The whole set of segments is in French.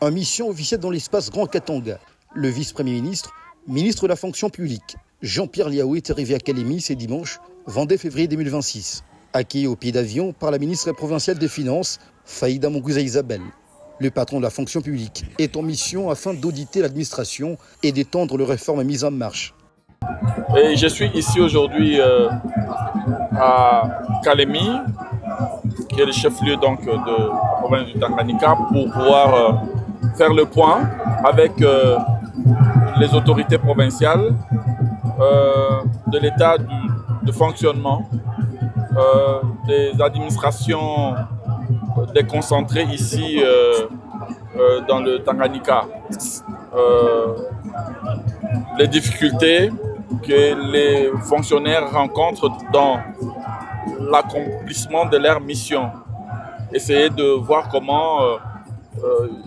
en mission officielle dans l'espace Grand Katanga. Le vice-premier ministre, ministre de la fonction publique, Jean-Pierre Liaou est arrivé à Kalemi ce dimanche 22 février 2026, accueilli au pied d'avion par la ministre provinciale des Finances, Faïda Mongouza Isabelle. Le patron de la fonction publique est en mission afin d'auditer l'administration et d'étendre les réformes mises en marche. Et je suis ici aujourd'hui à Kalemi, qui est le chef-lieu donc de la province du Tanganyika, pour pouvoir faire le point avec les autorités provinciales de l'état de fonctionnement des administrations déconcentrées ici dans le Tanganyika. Les difficultés que les fonctionnaires rencontrent dans l'accomplissement de leur mission. Essayer de voir comment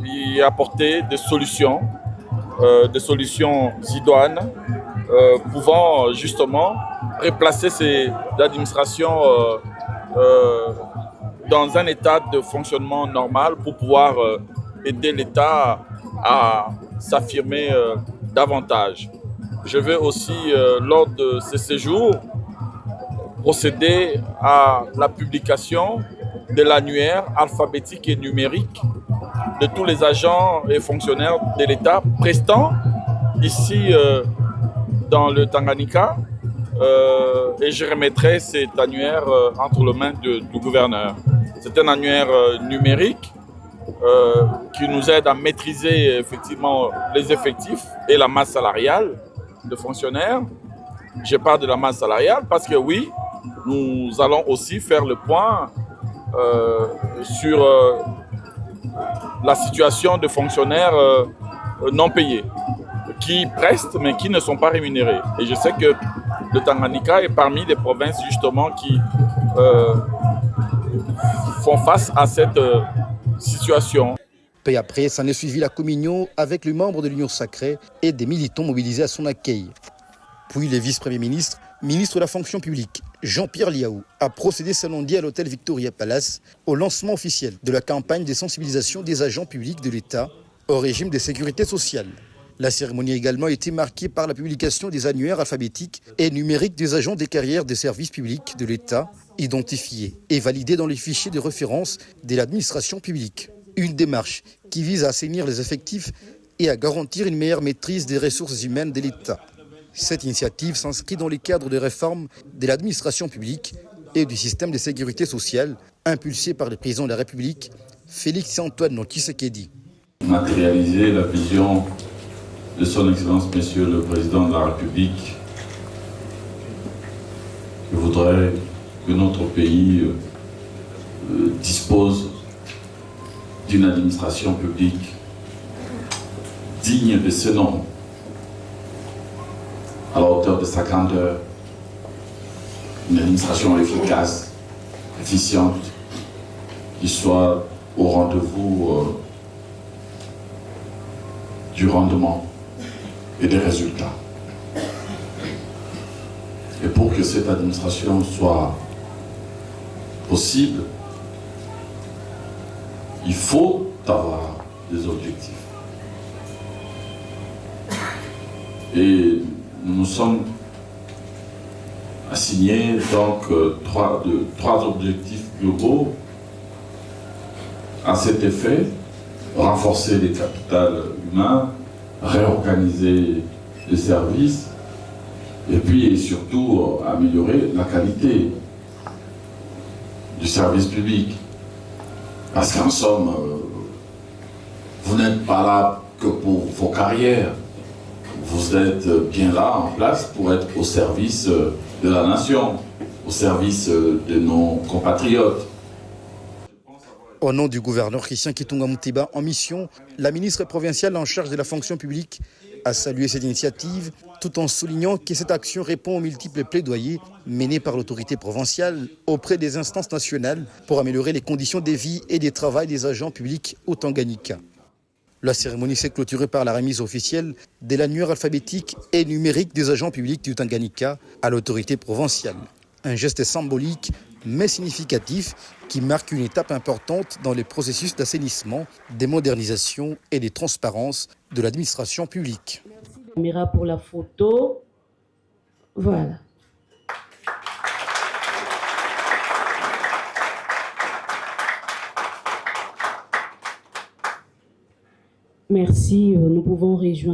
y apporter des solutions idoines pouvant justement replacer ces administrations dans un état de fonctionnement normal pour pouvoir aider l'État à s'affirmer davantage. Je vais aussi, lors de ce séjour, procéder à la publication de l'annuaire alphabétique et numérique de tous les agents et fonctionnaires de l'État prestant ici dans le Tanganyika et je remettrai cet annuaire entre les mains du gouverneur. C'est un annuaire numérique qui nous aide à maîtriser effectivement les effectifs et la masse salariale de fonctionnaires. Je parle de la masse salariale parce que oui, nous allons aussi faire le point sur la situation de fonctionnaires non payés, qui prestent mais qui ne sont pas rémunérés. Et je sais que le Tanganyika est parmi les provinces justement qui font face à cette situation. Peu après, s'en est suivi la communion avec les membres de l'Union sacrée et des militants mobilisés à son accueil. Puis le vice-premier ministre, ministre de la fonction publique, Jean-Pierre Liaou, a procédé ce lundi à l'hôtel Victoria Palace au lancement officiel de la campagne de sensibilisation des agents publics de l'État au régime de sécurité sociale. La cérémonie a également été marquée par la publication des annuaires alphabétiques et numériques des agents des carrières des services publics de l'État, identifiés et validés dans les fichiers de référence de l'administration publique. Une démarche qui vise à assainir les effectifs et à garantir une meilleure maîtrise des ressources humaines de l'État. Cette initiative s'inscrit dans les cadres de réforme de l'administration publique et du système de sécurité sociale impulsé par le président de la République, Félix-Antoine Tshisekedi. Matérialiser la vision de son Excellence, Monsieur le Président de la République, qui voudrait que notre pays dispose d'une administration publique digne de ce nom, à la hauteur de sa grandeur, une administration efficace, efficiente, qui soit au rendez-vous du rendement et des résultats. Et pour que cette administration soit possible, il faut avoir des objectifs. Et nous nous sommes assignés donc trois objectifs globaux à cet effet: renforcer les capitales humains, réorganiser les services et puis et surtout améliorer la qualité du service public. Parce qu'en somme, vous n'êtes pas là que pour vos carrières. Vous êtes bien là, en place, pour être au service de la nation, au service de nos compatriotes. Au nom du gouverneur Christian Kitunga Moutiba en mission, la ministre provinciale en charge de la fonction publique a salué cette initiative tout en soulignant que cette action répond aux multiples plaidoyers menés par l'autorité provinciale auprès des instances nationales pour améliorer les conditions de vie et de travail des agents publics au Tanganyika. La cérémonie s'est clôturée par la remise officielle de l'annuaire alphabétique et numérique des agents publics du Tanganyika à l'autorité provinciale. Un geste symbolique mais significatif, qui marque une étape importante dans les processus d'assainissement, des modernisations et des transparences de l'administration publique. Caméra pour la photo. Voilà. Merci, nous pouvons rejoindre.